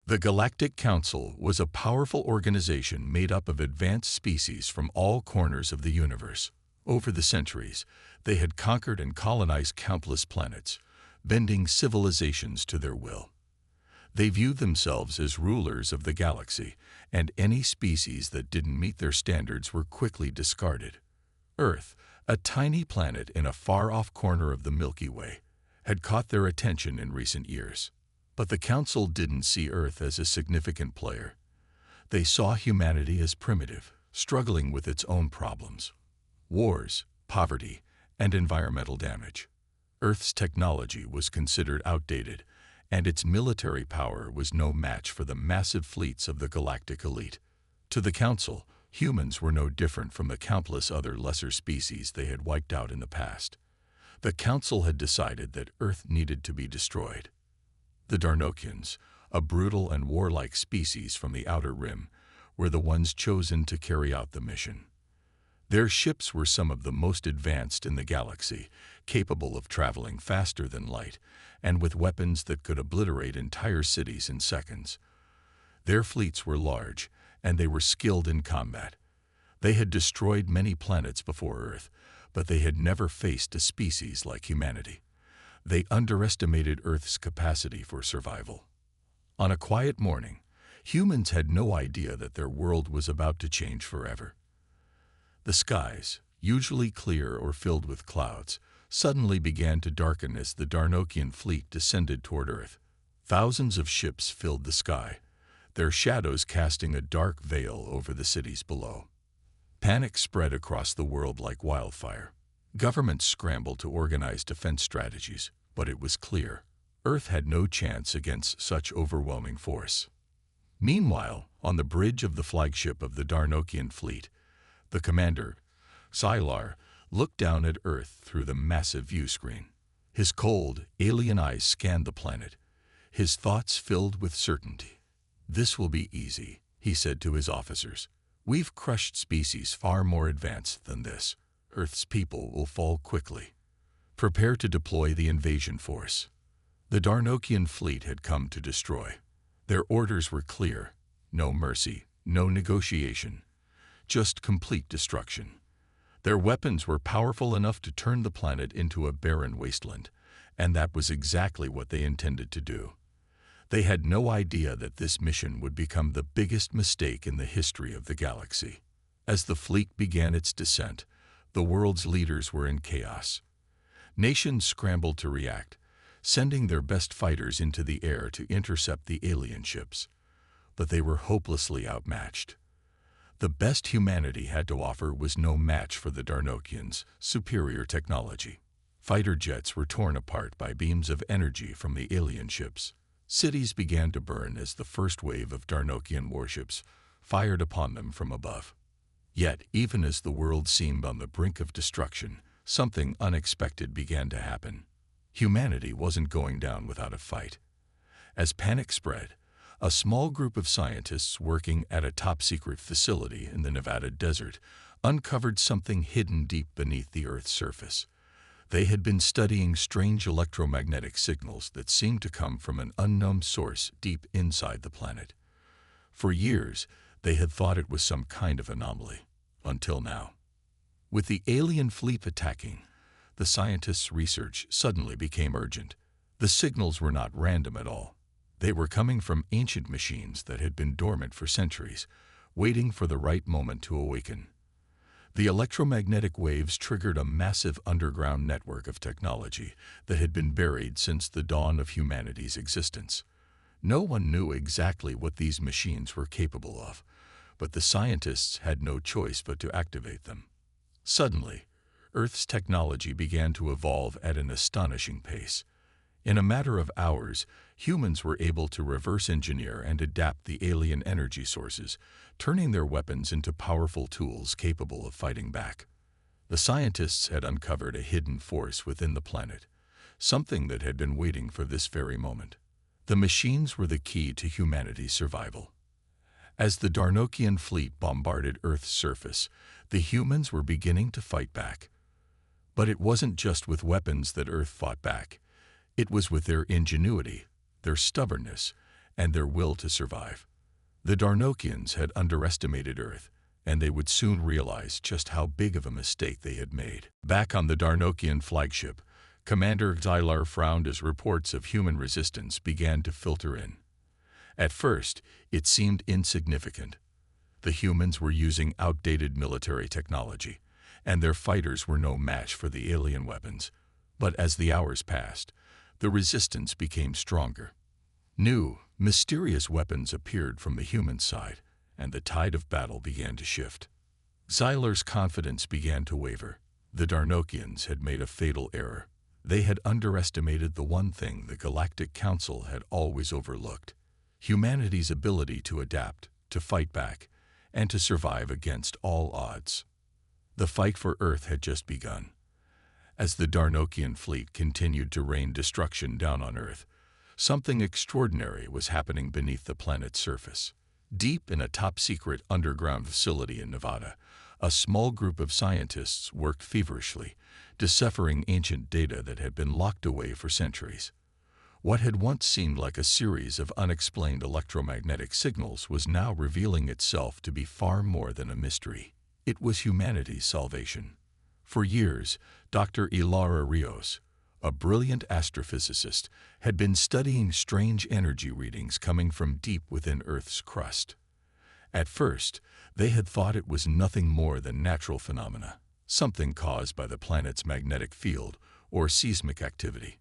The Galactic Council was a powerful organization made up of advanced species from all corners of the universe. Over the centuries, they had conquered and colonized countless planets, bending civilizations to their will. They viewed themselves as rulers of the galaxy, and any species that didn't meet their standards were quickly discarded. Earth, a tiny planet in a far-off corner of the Milky Way, had caught their attention in recent years. But the Council didn't see Earth as a significant player. They saw humanity as primitive, struggling with its own problems: wars, poverty, and environmental damage. Earth's technology was considered outdated, and its military power was no match for the massive fleets of the galactic elite. To the Council, humans were no different from the countless other lesser species they had wiped out in the past. The Council had decided that Earth needed to be destroyed. The Darnokians, a brutal and warlike species from the Outer Rim, were the ones chosen to carry out the mission. Their ships were some of the most advanced in the galaxy, capable of traveling faster than light, and with weapons that could obliterate entire cities in seconds. Their fleets were large, and they were skilled in combat. They had destroyed many planets before Earth, but they had never faced a species like humanity. They underestimated Earth's capacity for survival. On a quiet morning, humans had no idea that their world was about to change forever. The skies, usually clear or filled with clouds, suddenly began to darken as the Darnokian fleet descended toward Earth. Thousands of ships filled the sky, their shadows casting a dark veil over the cities below. Panic spread across the world like wildfire. Governments scrambled to organize defense strategies, but it was clear Earth had no chance against such overwhelming force. Meanwhile, on the bridge of the flagship of the Darnokian fleet, the commander, Sylar, looked down at Earth through the massive viewscreen. His cold, alien eyes scanned the planet, his thoughts filled with certainty. "This will be easy," he said to his officers. "We've crushed species far more advanced than this. Earth's people will fall quickly. Prepare to deploy the invasion force." The Darnokian fleet had come to destroy. Their orders were clear: no mercy, no negotiation, just complete destruction. Their weapons were powerful enough to turn the planet into a barren wasteland, and that was exactly what they intended to do. They had no idea that this mission would become the biggest mistake in the history of the galaxy. As the fleet began its descent, the world's leaders were in chaos. Nations scrambled to react, sending their best fighters into the air to intercept the alien ships. But they were hopelessly outmatched. The best humanity had to offer was no match for the Darnokians' superior technology. Fighter jets were torn apart by beams of energy from the alien ships. Cities began to burn as the first wave of Darnokian warships fired upon them from above. Yet, even as the world seemed on the brink of destruction, something unexpected began to happen. Humanity wasn't going down without a fight. As panic spread, a small group of scientists working at a top-secret facility in the Nevada desert uncovered something hidden deep beneath the Earth's surface. They had been studying strange electromagnetic signals that seemed to come from an unknown source deep inside the planet. For years, they had thought it was some kind of anomaly, until now. With the alien fleet attacking, the scientists' research suddenly became urgent. The signals were not random at all. They were coming from ancient machines that had been dormant for centuries, waiting for the right moment to awaken. The electromagnetic waves triggered a massive underground network of technology that had been buried since the dawn of humanity's existence. No one knew exactly what these machines were capable of, but the scientists had no choice but to activate them. Suddenly, Earth's technology began to evolve at an astonishing pace. In a matter of hours, humans were able to reverse engineer and adapt the alien energy sources, turning their weapons into powerful tools capable of fighting back. The scientists had uncovered a hidden force within the planet, something that had been waiting for this very moment. The machines were the key to humanity's survival. As the Darnokian fleet bombarded Earth's surface, the humans were beginning to fight back. But it wasn't just with weapons that Earth fought back. It was with their ingenuity, their stubbornness, and their will to survive. The Darnokians had underestimated Earth, and they would soon realize just how big of a mistake they had made. Back on the Darnokian flagship, Commander Xylar frowned as reports of human resistance began to filter in. At first, it seemed insignificant. The humans were using outdated military technology, and their fighters were no match for the alien weapons. But as the hours passed, the resistance became stronger. New, mysterious weapons appeared from the human side, and the tide of battle began to shift. Xylar's confidence began to waver. The Darnokians had made a fatal error. They had underestimated the one thing the Galactic Council had always overlooked: humanity's ability to adapt, to fight back, and to survive against all odds. The fight for Earth had just begun. As the Darnokian fleet continued to rain destruction down on Earth, something extraordinary was happening beneath the planet's surface. Deep in a top-secret underground facility in Nevada, a small group of scientists worked feverishly, deciphering ancient data that had been locked away for centuries. What had once seemed like a series of unexplained electromagnetic signals was now revealing itself to be far more than a mystery. It was humanity's salvation. For years, Dr. Ilara Rios, a brilliant astrophysicist, had been studying strange energy readings coming from deep within Earth's crust. At first, they had thought it was nothing more than natural phenomena, something caused by the planet's magnetic field or seismic activity.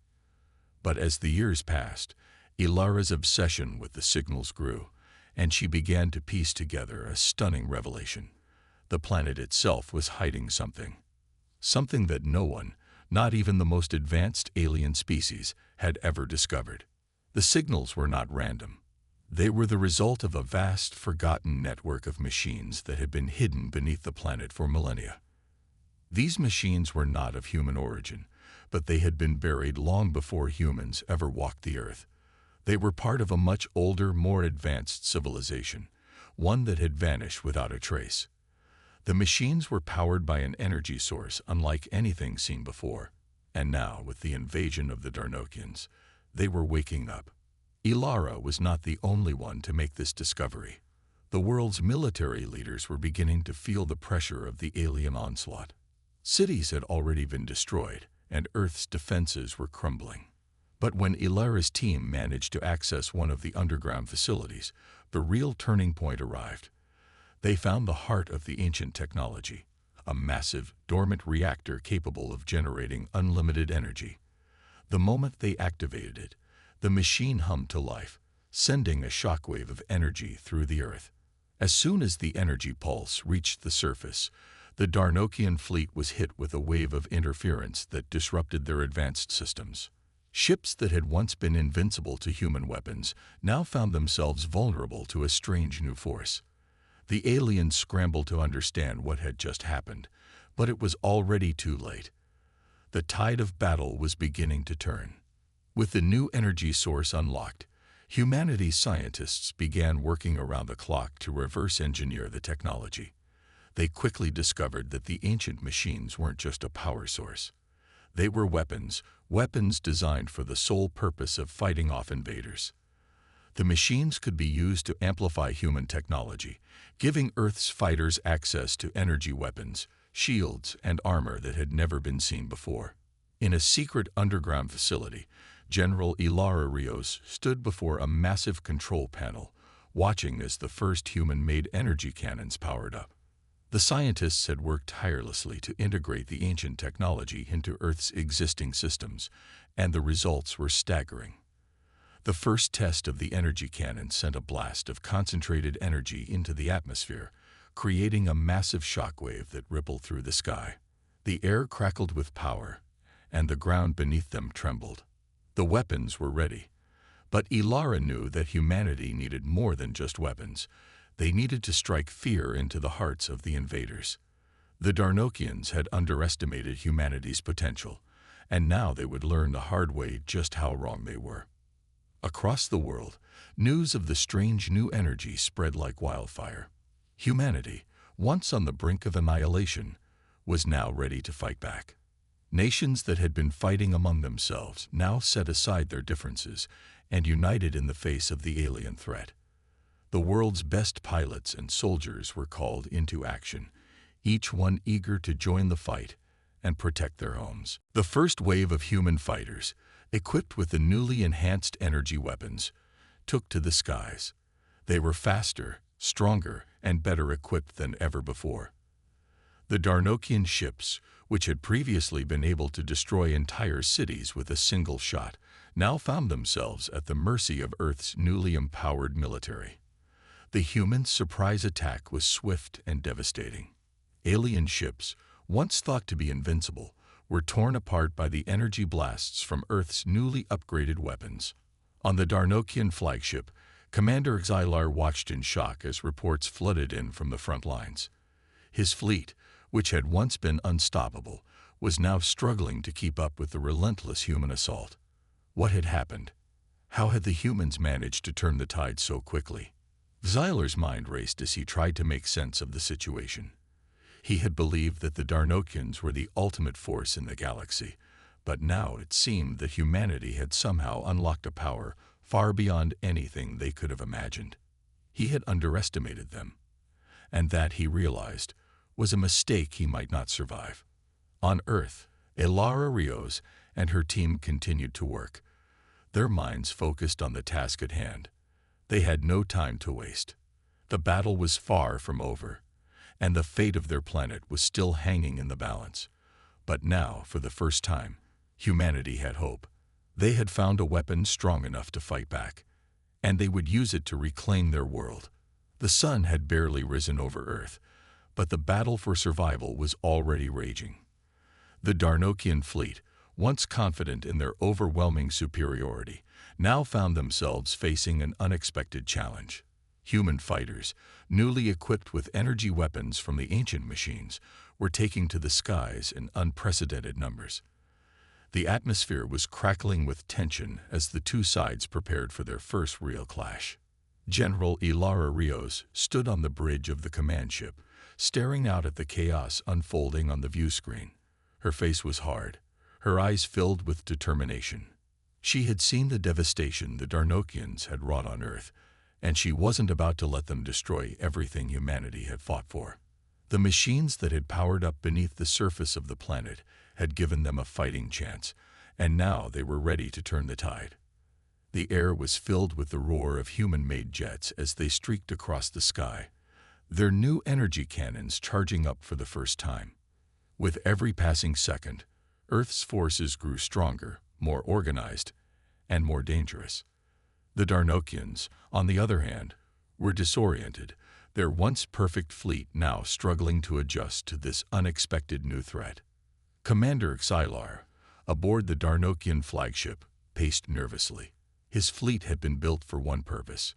But as the years passed, Ilara's obsession with the signals grew, and she began to piece together a stunning revelation. The planet itself was hiding something. Something that no one, not even the most advanced alien species, had ever discovered. The signals were not random. They were the result of a vast, forgotten network of machines that had been hidden beneath the planet for millennia. These machines were not of human origin, but they had been buried long before humans ever walked the Earth. They were part of a much older, more advanced civilization, one that had vanished without a trace. The machines were powered by an energy source unlike anything seen before, and now, with the invasion of the Darnokians, they were waking up. Ilara was not the only one to make this discovery. The world's military leaders were beginning to feel the pressure of the alien onslaught. Cities had already been destroyed, and Earth's defenses were crumbling. But when Ilara's team managed to access one of the underground facilities, the real turning point arrived. They found the heart of the ancient technology, a massive, dormant reactor capable of generating unlimited energy. The moment they activated it, the machine hummed to life, sending a shockwave of energy through the Earth. As soon as the energy pulse reached the surface, the Darnokian fleet was hit with a wave of interference that disrupted their advanced systems. Ships that had once been invincible to human weapons now found themselves vulnerable to a strange new force. The aliens scrambled to understand what had just happened, but it was already too late. The tide of battle was beginning to turn. With the new energy source unlocked, humanity's scientists began working around the clock to reverse engineer the technology. They quickly discovered that the ancient machines weren't just a power source. They were weapons designed for the sole purpose of fighting off invaders. The machines could be used to amplify human technology, giving Earth's fighters access to energy weapons, shields, and armor that had never been seen before. In a secret underground facility, General Ilara Rios stood before a massive control panel, watching as the first human-made energy cannons powered up. The scientists had worked tirelessly to integrate the ancient technology into Earth's existing systems, and the results were staggering. The first test of the energy cannon sent a blast of concentrated energy into the atmosphere, creating a massive shockwave that rippled through the sky. The air crackled with power, and the ground beneath them trembled. The weapons were ready, but Ilara knew that humanity needed more than just weapons. They needed to strike fear into the hearts of the invaders. The Darnokians had underestimated humanity's potential, and now they would learn the hard way just how wrong they were. Across the world, news of the strange new energy spread like wildfire. Humanity, once on the brink of annihilation, was now ready to fight back. Nations that had been fighting among themselves now set aside their differences and united in the face of the alien threat. The world's best pilots and soldiers were called into action, each one eager to join the fight and protect their homes. The first wave of human fighters, equipped with the newly enhanced energy weapons, took to the skies. They were faster, stronger, and better equipped than ever before. The Darnokian ships, which had previously been able to destroy entire cities with a single shot, now found themselves at the mercy of Earth's newly empowered military. The humans' surprise attack was swift and devastating. Alien ships, once thought to be invincible, were torn apart by the energy blasts from Earth's newly upgraded weapons. On the Darnokian flagship, Commander Xylar watched in shock as reports flooded in from the front lines. His fleet, which had once been unstoppable, was now struggling to keep up with the relentless human assault. What had happened? How had the humans managed to turn the tide so quickly? Xylar's mind raced as he tried to make sense of the situation. He had believed that the Darnokians were the ultimate force in the galaxy, but now it seemed that humanity had somehow unlocked a power far beyond anything they could have imagined. He had underestimated them, and that, he realized, was a mistake he might not survive. On Earth, Elara Rios and her team continued to work, their minds focused on the task at hand. They had no time to waste. The battle was far from over, and the fate of their planet was still hanging in the balance. But now, for the first time, humanity had hope. They had found a weapon strong enough to fight back, and they would use it to reclaim their world. The sun had barely risen over Earth, but the battle for survival was already raging. The Darnokian fleet, once confident in their overwhelming superiority, now found themselves facing an unexpected challenge. Human fighters, newly equipped with energy weapons from the ancient machines, were taking to the skies in unprecedented numbers. The atmosphere was crackling with tension as the two sides prepared for their first real clash. General Elara Rios stood on the bridge of the command ship, staring out at the chaos unfolding on the view screen. Her face was hard, her eyes filled with determination. She had seen the devastation the Darnokians had wrought on Earth, and she wasn't about to let them destroy everything humanity had fought for. The machines that had powered up beneath the surface of the planet had given them a fighting chance, and now they were ready to turn the tide. The air was filled with the roar of human-made jets as they streaked across the sky, their new energy cannons charging up for the first time. With every passing second, Earth's forces grew stronger, more organized, and more dangerous. The Darnokians, on the other hand, were disoriented, their once perfect fleet now struggling to adjust to this unexpected new threat. Commander Xylar, aboard the Darnokian flagship, paced nervously. His fleet had been built for one purpose: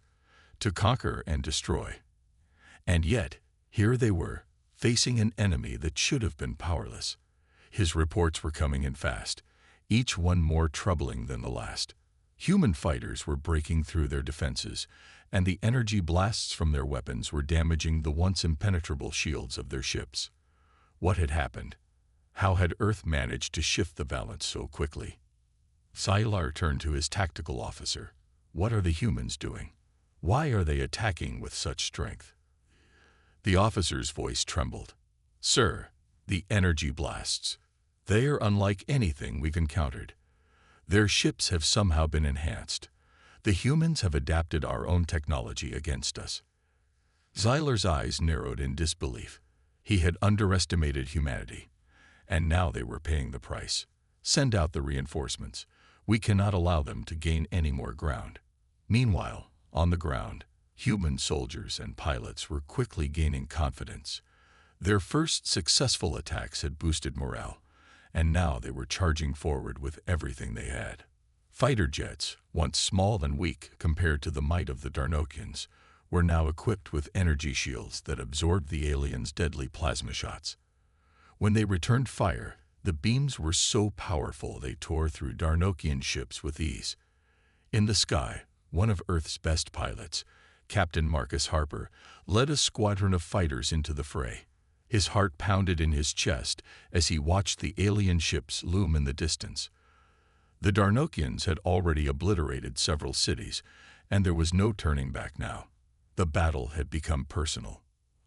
to conquer and destroy. And yet, here they were, facing an enemy that should have been powerless. His reports were coming in fast, each one more troubling than the last. Human fighters were breaking through their defenses, and the energy blasts from their weapons were damaging the once impenetrable shields of their ships. What had happened? How had Earth managed to shift the balance so quickly? Xylar turned to his tactical officer. What are the humans doing? Why are they attacking with such strength? The officer's voice trembled. Sir, the energy blasts. They are unlike anything we've encountered. Their ships have somehow been enhanced. The humans have adapted our own technology against us. Xylar's eyes narrowed in disbelief. He had underestimated humanity, and now they were paying the price. Send out the reinforcements. We cannot allow them to gain any more ground. Meanwhile, on the ground, human soldiers and pilots were quickly gaining confidence. Their first successful attacks had boosted morale, and now they were charging forward with everything they had. Fighter jets, once small and weak compared to the might of the Darnokians, were now equipped with energy shields that absorbed the aliens' deadly plasma shots. When they returned fire, the beams were so powerful they tore through Darnokian ships with ease. In the sky, one of Earth's best pilots, Captain Marcus Harper, led a squadron of fighters into the fray. His heart pounded in his chest as he watched the alien ships loom in the distance. The Darnokians had already obliterated several cities, and there was no turning back now. The battle had become personal.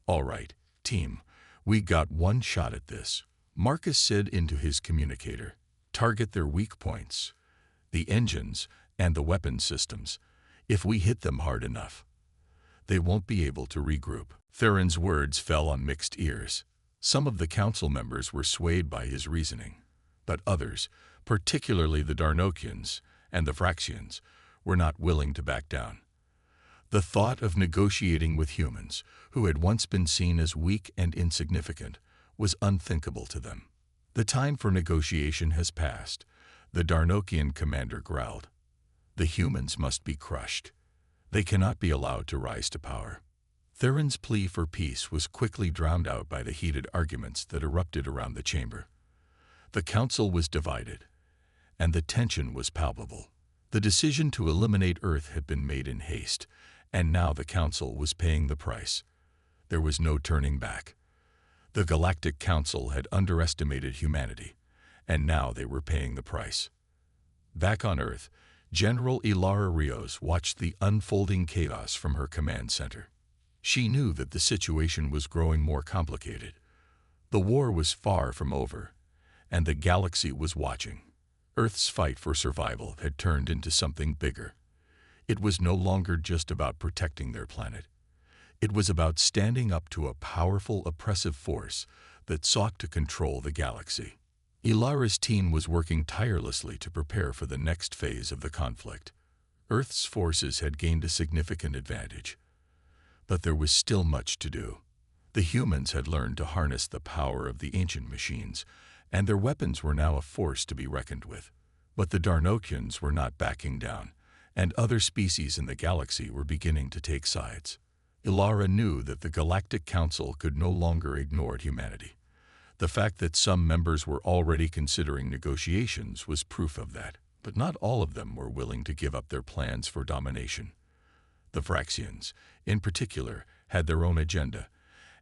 "All right, team, we got one shot at this," Marcus said into his communicator. "Target their weak points, the engines and the weapon systems. If we hit them hard enough, they won't be able to regroup." Theron's words fell on mixed ears. Some of the council members were swayed by his reasoning, but others, particularly the Darnokians and the Fraxians, were not willing to back down. The thought of negotiating with humans, who had once been seen as weak and insignificant, was unthinkable to them. "The time for negotiation has passed," the Darnokian commander growled. "The humans must be crushed. They cannot be allowed to rise to power." Theron's plea for peace was quickly drowned out by the heated arguments that erupted around the chamber. The council was divided, and the tension was palpable. The decision to eliminate Earth had been made in haste, and now the council was paying the price. There was no turning back. The Galactic Council had underestimated humanity, and now they were paying the price. Back on Earth, General Ilara Rios watched the unfolding chaos from her command center. She knew that the situation was growing more complicated. The war was far from over, and the galaxy was watching. Earth's fight for survival had turned into something bigger. It was no longer just about protecting their planet. It was about standing up to a powerful, oppressive force that sought to control the galaxy. Ilara's team was working tirelessly to prepare for the next phase of the conflict. Earth's forces had gained a significant advantage, but there was still much to do. The humans had learned to harness the power of the ancient machines, and their weapons were now a force to be reckoned with. But the Darnokians were not backing down, and other species in the galaxy were beginning to take sides. Ilara knew that the Galactic Council could no longer ignore humanity. The fact that some members were already considering negotiations was proof of that, but not all of them were willing to give up their plans for domination. The Fraxians, in particular, had their own agenda,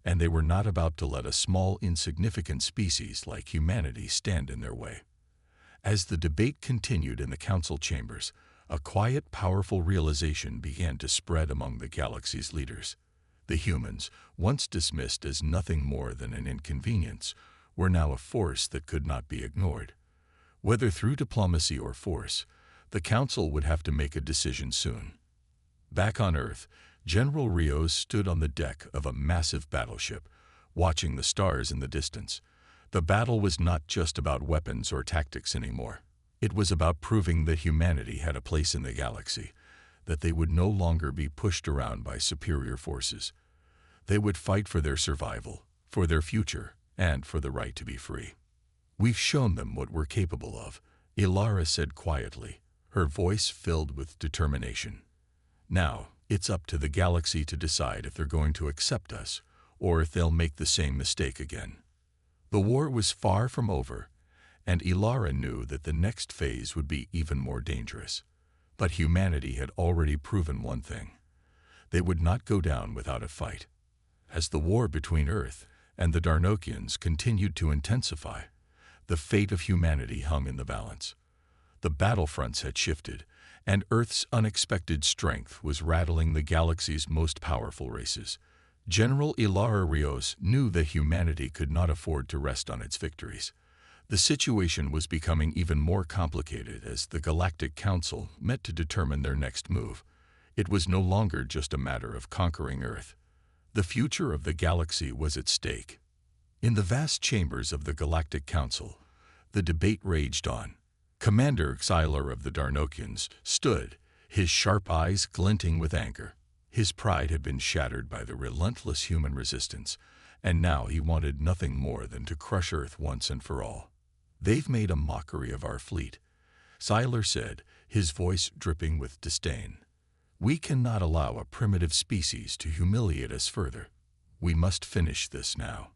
and they were not about to let a small, insignificant species like humanity stand in their way. As the debate continued in the council chambers, a quiet, powerful realization began to spread among the galaxy's leaders. The humans, once dismissed as nothing more than an inconvenience, were now a force that could not be ignored. Whether through diplomacy or force, the council would have to make a decision soon. Back on Earth, General Rios stood on the deck of a massive battleship, watching the stars in the distance. The battle was not just about weapons or tactics anymore. It was about proving that humanity had a place in the galaxy, that they would no longer be pushed around by superior forces. They would fight for their survival, for their future, and for the right to be free. "We've shown them what we're capable of," Ilara said quietly, her voice filled with determination. "Now, it's up to the galaxy to decide if they're going to accept us, or if they'll make the same mistake again." The war was far from over, and Ilara knew that the next phase would be even more dangerous. But humanity had already proven one thing: they would not go down without a fight. As the war between Earth and the Darnokians continued to intensify, the fate of humanity hung in the balance. The battlefronts had shifted, and Earth's unexpected strength was rattling the galaxy's most powerful races. General Ilara Rios knew that humanity could not afford to rest on its victories. The situation was becoming even more complicated as the Galactic Council met to determine their next move. It was no longer just a matter of conquering Earth. The future of the galaxy was at stake. In the vast chambers of the Galactic Council, the debate raged on. Commander Xylar of the Darnokians stood, his sharp eyes glinting with anger. His pride had been shattered by the relentless human resistance, and now he wanted nothing more than to crush Earth once and for all. "They've made a mockery of our fleet," Xylar said, his voice dripping with disdain. "We cannot allow a primitive species to humiliate us further. We must finish this now."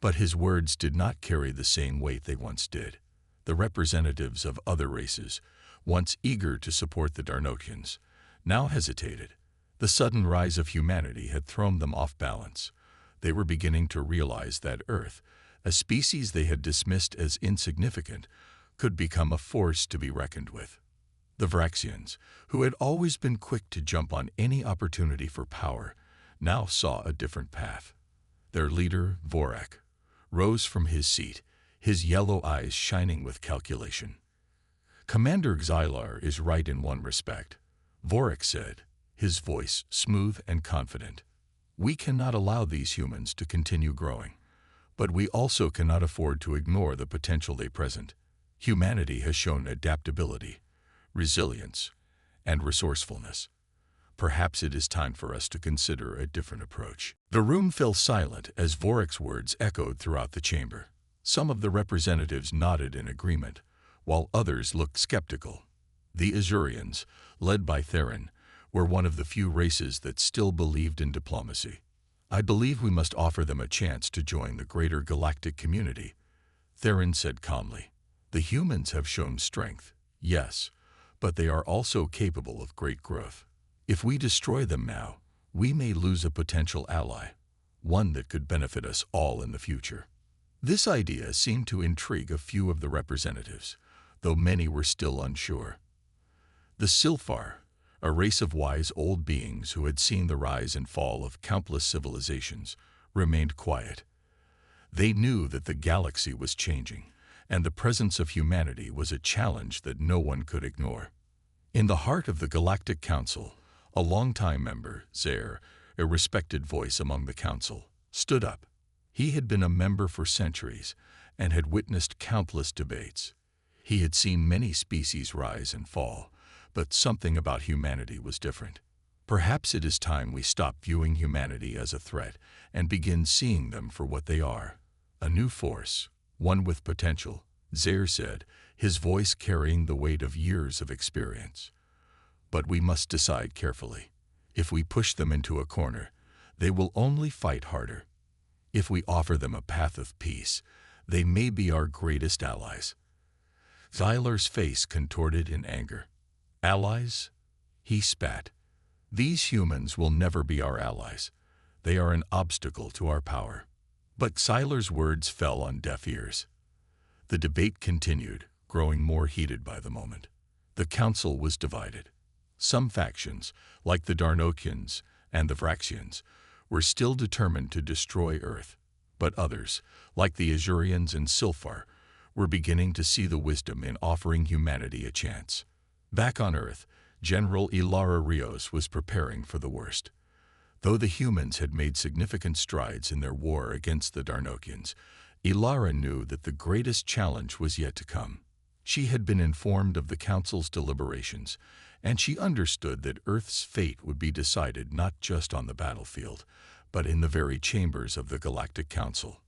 But his words did not carry the same weight they once did. The representatives of other races, once eager to support the Darnokians, now hesitated. The sudden rise of humanity had thrown them off balance. They were beginning to realize that Earth, a species they had dismissed as insignificant, could become a force to be reckoned with. The Vraxians, who had always been quick to jump on any opportunity for power, now saw a different path. Their leader, Vorak, rose from his seat, his yellow eyes shining with calculation. "Commander Xylar is right in one respect," Vorak said, his voice smooth and confident. "We cannot allow these humans to continue growing, but we also cannot afford to ignore the potential they present. Humanity has shown adaptability, resilience, and resourcefulness. Perhaps it is time for us to consider a different approach." The room fell silent as Vorak's words echoed throughout the chamber. Some of the representatives nodded in agreement, while others looked skeptical. The Azurians, led by Theron, were one of the few races that still believed in diplomacy. "I believe we must offer them a chance to join the greater galactic community," Theron said calmly. "The humans have shown strength, yes, but they are also capable of great growth. If we destroy them now, we may lose a potential ally, one that could benefit us all in the future." This idea seemed to intrigue a few of the representatives, though many were still unsure. The Silfar, a race of wise old beings who had seen the rise and fall of countless civilizations, remained quiet. They knew that the galaxy was changing, and the presence of humanity was a challenge that no one could ignore. In the heart of the Galactic Council, a longtime member, Zaire, a respected voice among the council, stood up. He had been a member for centuries and had witnessed countless debates. He had seen many species rise and fall, but something about humanity was different. "Perhaps it is time we stop viewing humanity as a threat and begin seeing them for what they are. A new force, one with potential," Zaire said, his voice carrying the weight of years of experience. "But we must decide carefully. If we push them into a corner, they will only fight harder. If we offer them a path of peace, they may be our greatest allies." Xylar's face contorted in anger. "Allies?" he spat. "These humans will never be our allies. They are an obstacle to our power." But Xylar's words fell on deaf ears. The debate continued, growing more heated by the moment. The council was divided. Some factions, like the Darnokians and the Vraxians, were still determined to destroy Earth, but others, like the Azurians and Silfar, were beginning to see the wisdom in offering humanity a chance. Back on Earth, General Ilara Rios was preparing for the worst. Though the humans had made significant strides in their war against the Darnokians, Ilara knew that the greatest challenge was yet to come. She had been informed of the Council's deliberations, and she understood that Earth's fate would be decided not just on the battlefield, but in the very chambers of the Galactic Council.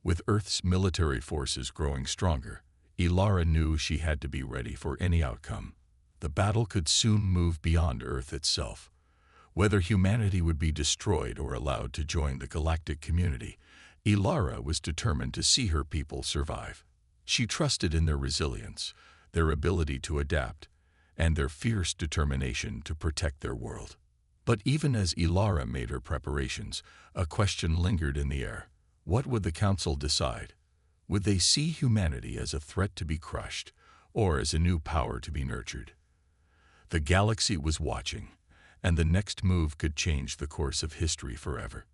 With Earth's military forces growing stronger, Ilara knew she had to be ready for any outcome. The battle could soon move beyond Earth itself. Whether humanity would be destroyed or allowed to join the galactic community, Ilara was determined to see her people survive. She trusted in their resilience, their ability to adapt, and their fierce determination to protect their world. But even as Ilara made her preparations, a question lingered in the air. What would the Council decide? Would they see humanity as a threat to be crushed, or as a new power to be nurtured? The galaxy was watching, and the next move could change the course of history forever.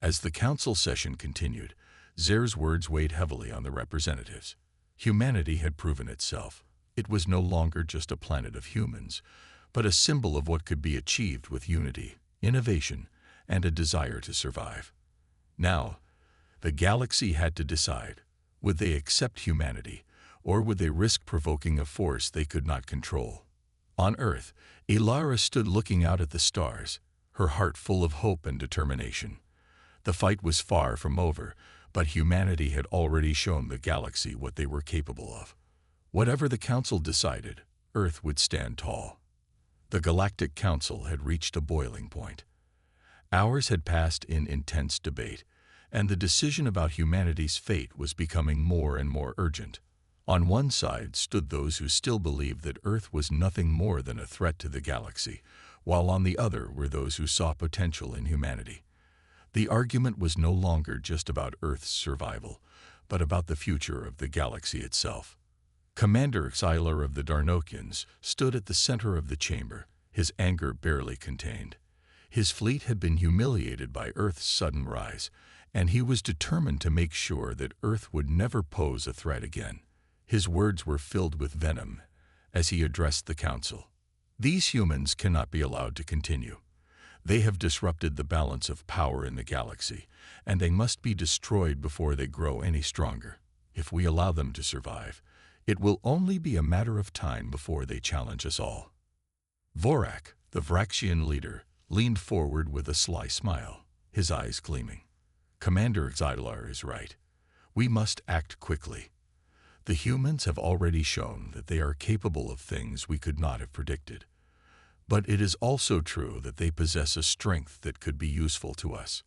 As the council session continued, Zaire's words weighed heavily on the representatives. Humanity had proven itself. It was no longer just a planet of humans, but a symbol of what could be achieved with unity, innovation, and a desire to survive. Now, the galaxy had to decide, would they accept humanity, or would they risk provoking a force they could not control? On Earth, Ilara stood looking out at the stars, her heart full of hope and determination. The fight was far from over, but humanity had already shown the galaxy what they were capable of. Whatever the Council decided, Earth would stand tall. The Galactic Council had reached a boiling point. Hours had passed in intense debate, and the decision about humanity's fate was becoming more and more urgent. On one side stood those who still believed that Earth was nothing more than a threat to the galaxy, while on the other were those who saw potential in humanity. The argument was no longer just about Earth's survival, but about the future of the galaxy itself. Commander Xylar of the Darnokians stood at the center of the chamber, his anger barely contained. His fleet had been humiliated by Earth's sudden rise, and he was determined to make sure that Earth would never pose a threat again. His words were filled with venom as he addressed the council. These humans cannot be allowed to continue. They have disrupted the balance of power in the galaxy, and they must be destroyed before they grow any stronger. If we allow them to survive, it will only be a matter of time before they challenge us all. Vorak, the Vraxian leader, leaned forward with a sly smile, his eyes gleaming. Commander Xylar is right. We must act quickly. The humans have already shown that they are capable of things we could not have predicted. But it is also true that they possess a strength that could be useful to us.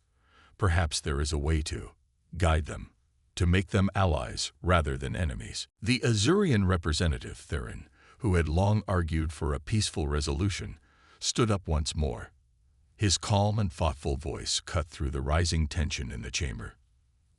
Perhaps there is a way to guide them, to make them allies rather than enemies. The Azurian representative, Theron, who had long argued for a peaceful resolution, stood up once more. His calm and thoughtful voice cut through the rising tension in the chamber.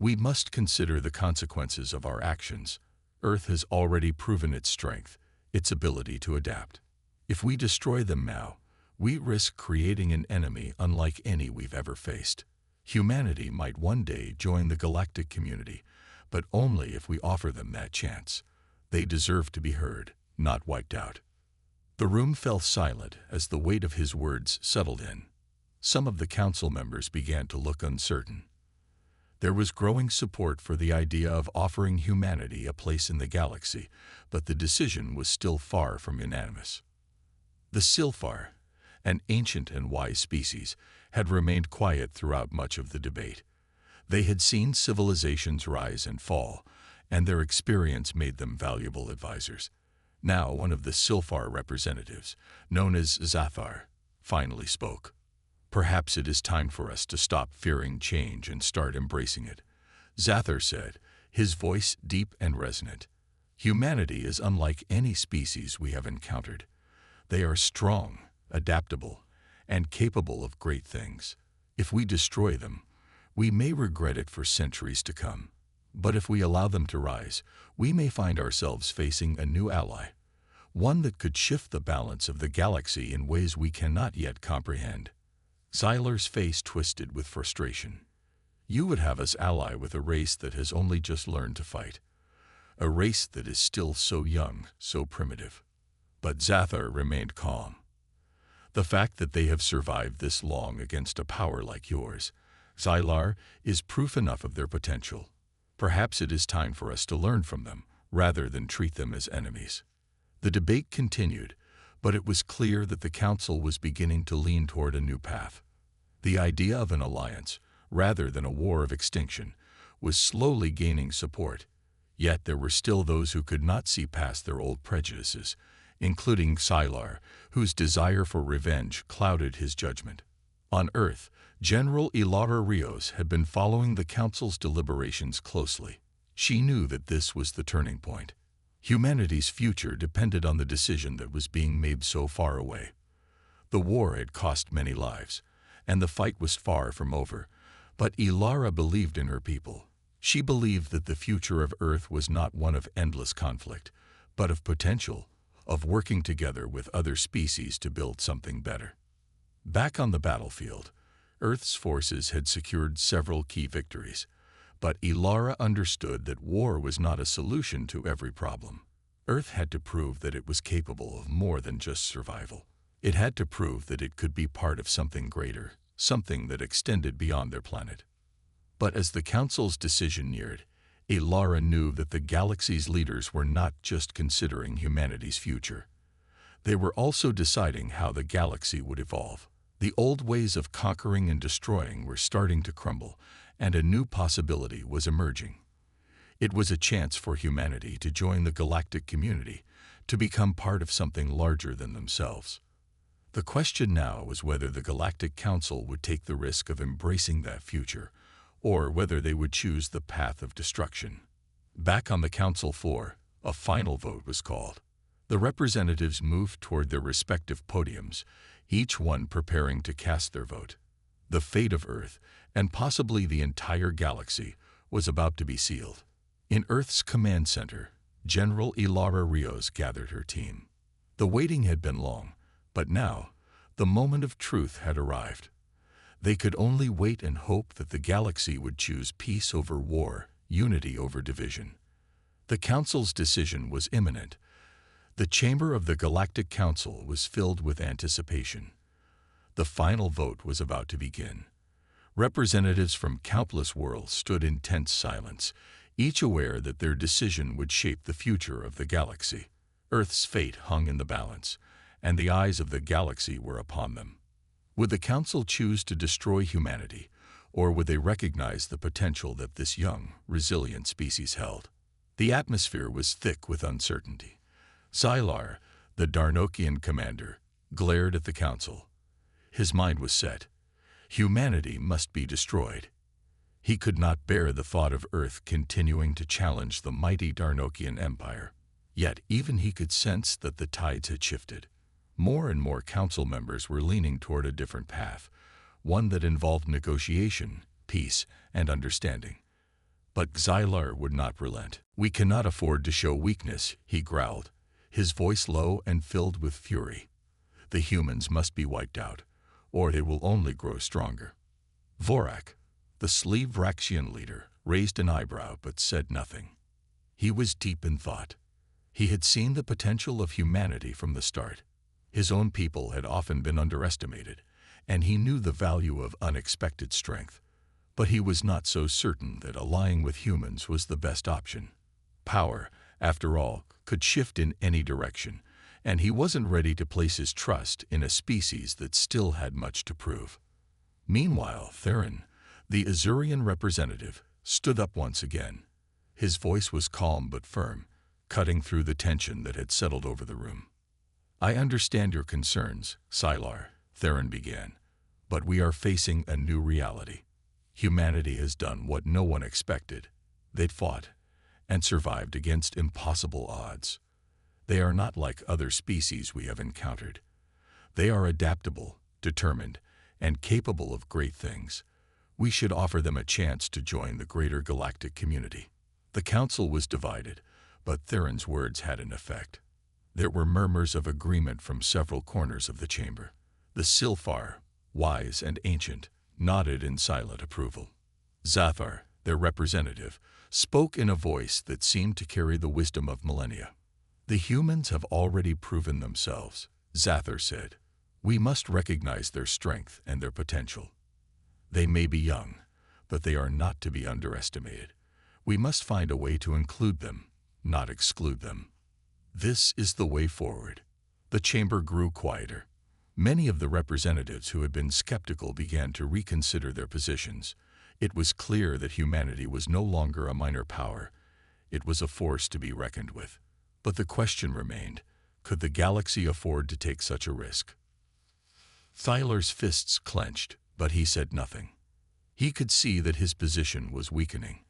We must consider the consequences of our actions. Earth has already proven its strength, its ability to adapt. If we destroy them now, we risk creating an enemy unlike any we've ever faced. Humanity might one day join the galactic community, but only if we offer them that chance. They deserve to be heard, not wiped out. The room fell silent as the weight of his words settled in. Some of the council members began to look uncertain. There was growing support for the idea of offering humanity a place in the galaxy, but the decision was still far from unanimous. The Sylphar, an ancient and wise species, had remained quiet throughout much of the debate. They had seen civilizations rise and fall, and their experience made them valuable advisors. Now one of the Sylphar representatives, known as Zathar, finally spoke. Perhaps it is time for us to stop fearing change and start embracing it, Zathar said, his voice deep and resonant. Humanity is unlike any species we have encountered. They are strong, adaptable, and capable of great things. If we destroy them, we may regret it for centuries to come. But if we allow them to rise, we may find ourselves facing a new ally, one that could shift the balance of the galaxy in ways we cannot yet comprehend. Xylar's face twisted with frustration. You would have us ally with a race that has only just learned to fight. A race that is still so young, so primitive. But Zathar remained calm. The fact that they have survived this long against a power like yours, Xylar, is proof enough of their potential. Perhaps it is time for us to learn from them, rather than treat them as enemies. The debate continued, but it was clear that the council was beginning to lean toward a new path. The idea of an alliance, rather than a war of extinction, was slowly gaining support. Yet there were still those who could not see past their old prejudices, including Xylar, whose desire for revenge clouded his judgment. On Earth, General Ilara Rios had been following the council's deliberations closely. She knew that this was the turning point. Humanity's future depended on the decision that was being made so far away. The war had cost many lives, and the fight was far from over, but Ilara believed in her people. She believed that the future of Earth was not one of endless conflict, but of potential, of working together with other species to build something better. Back on the battlefield, Earth's forces had secured several key victories, but Ilara understood that war was not a solution to every problem. Earth had to prove that it was capable of more than just survival. It had to prove that it could be part of something greater, something that extended beyond their planet. But as the Council's decision neared, Ilara knew that the galaxy's leaders were not just considering humanity's future. They were also deciding how the galaxy would evolve. The old ways of conquering and destroying were starting to crumble, and a new possibility was emerging. It was a chance for humanity to join the galactic community, to become part of something larger than themselves. The question now was whether the Galactic Council would take the risk of embracing that future, or whether they would choose the path of destruction. Back on the council floor, a final vote was called. The representatives moved toward their respective podiums, each one preparing to cast their vote. The fate of Earth, and possibly the entire galaxy, was about to be sealed. In Earth's command center, General Ilara Rios gathered her team. The waiting had been long, but now, the moment of truth had arrived. They could only wait and hope that the galaxy would choose peace over war, unity over division. The Council's decision was imminent. The chamber of the Galactic Council was filled with anticipation. The final vote was about to begin. Representatives from countless worlds stood in tense silence, each aware that their decision would shape the future of the galaxy. Earth's fate hung in the balance, and the eyes of the galaxy were upon them. Would the Council choose to destroy humanity, or would they recognize the potential that this young, resilient species held? The atmosphere was thick with uncertainty. Xylar, the Darnokian commander, glared at the Council. His mind was set. Humanity must be destroyed. He could not bear the thought of Earth continuing to challenge the mighty Darnokian Empire. Yet even he could sense that the tides had shifted. More and more council members were leaning toward a different path, one that involved negotiation, peace, and understanding. But Xylar would not relent. "We cannot afford to show weakness," he growled, his voice low and filled with fury. "The humans must be wiped out, or they will only grow stronger." Vorak, the Sleevraxian leader, raised an eyebrow but said nothing. He was deep in thought. He had seen the potential of humanity from the start. His own people had often been underestimated, and he knew the value of unexpected strength. But he was not so certain that allying with humans was the best option. Power, after all, could shift in any direction, and he wasn't ready to place his trust in a species that still had much to prove. Meanwhile, Theron, the Azurian representative, stood up once again. His voice was calm but firm, cutting through the tension that had settled over the room. "I understand your concerns, Xylar," Theron began, "but we are facing a new reality. Humanity has done what no one expected. They'd fought and survived against impossible odds. They are not like other species we have encountered. They are adaptable, determined, and capable of great things. We should offer them a chance to join the greater galactic community." The council was divided, but Theron's words had an effect. There were murmurs of agreement from several corners of the chamber. The Silphar, wise and ancient, nodded in silent approval. Zathar, their representative, spoke in a voice that seemed to carry the wisdom of millennia. "The humans have already proven themselves," Zathar said. "We must recognize their strength and their potential. They may be young, but they are not to be underestimated. We must find a way to include them, not exclude them. This is the way forward." The chamber grew quieter. Many of the representatives who had been skeptical began to reconsider their positions. It was clear that humanity was no longer a minor power. It was a force to be reckoned with. But the question remained, could the galaxy afford to take such a risk? Thylar's fists clenched, but he said nothing. He could see that his position was weakening.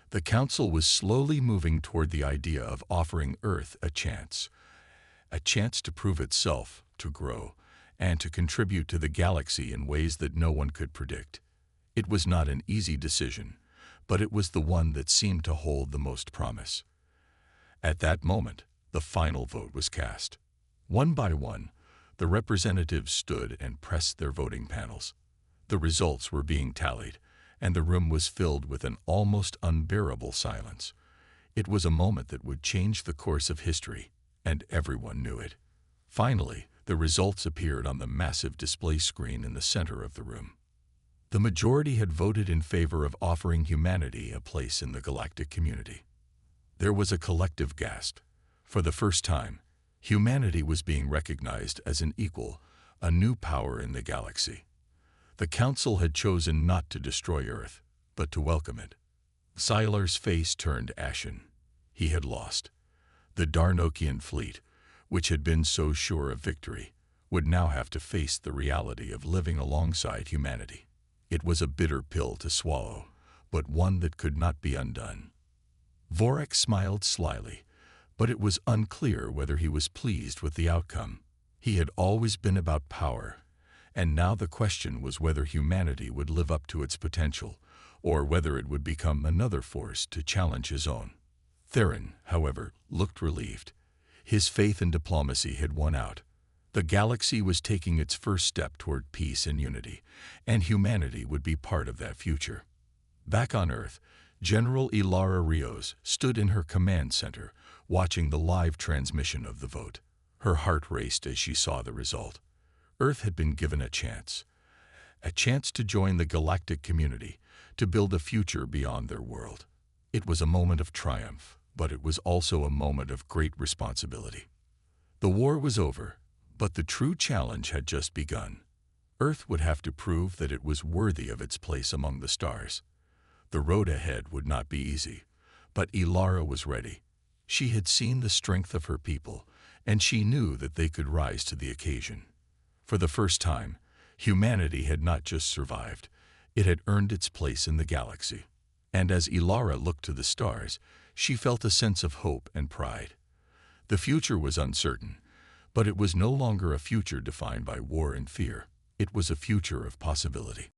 The council was slowly moving toward the idea of offering Earth a chance to prove itself, to grow, and to contribute to the galaxy in ways that no one could predict. It was not an easy decision, but it was the one that seemed to hold the most promise. At that moment, the final vote was cast. One by one, the representatives stood and pressed their voting panels. The results were being tallied, and the room was filled with an almost unbearable silence. It was a moment that would change the course of history, and everyone knew it. Finally, the results appeared on the massive display screen in the center of the room. The majority had voted in favor of offering humanity a place in the galactic community. There was a collective gasp. For the first time, humanity was being recognized as an equal, a new power in the galaxy. The Council had chosen not to destroy Earth, but to welcome it. Xylar's face turned ashen. He had lost. The Darnokian fleet, which had been so sure of victory, would now have to face the reality of living alongside humanity. It was a bitter pill to swallow, but one that could not be undone. Vorak smiled slyly, but it was unclear whether he was pleased with the outcome. He had always been about power, and now the question was whether humanity would live up to its potential, or whether it would become another force to challenge his own. Theron, however, looked relieved. His faith in diplomacy had won out. The galaxy was taking its first step toward peace and unity, and humanity would be part of that future. Back on Earth, General Ilara Rios stood in her command center, watching the live transmission of the vote. Her heart raced as she saw the result. Earth had been given a chance to join the galactic community, to build a future beyond their world. It was a moment of triumph, but it was also a moment of great responsibility. The war was over, but the true challenge had just begun. Earth would have to prove that it was worthy of its place among the stars. The road ahead would not be easy, but Ilara was ready. She had seen the strength of her people, and she knew that they could rise to the occasion. For the first time, humanity had not just survived, it had earned its place in the galaxy. And as Ilara looked to the stars, she felt a sense of hope and pride. The future was uncertain, but it was no longer a future defined by war and fear. It was a future of possibility.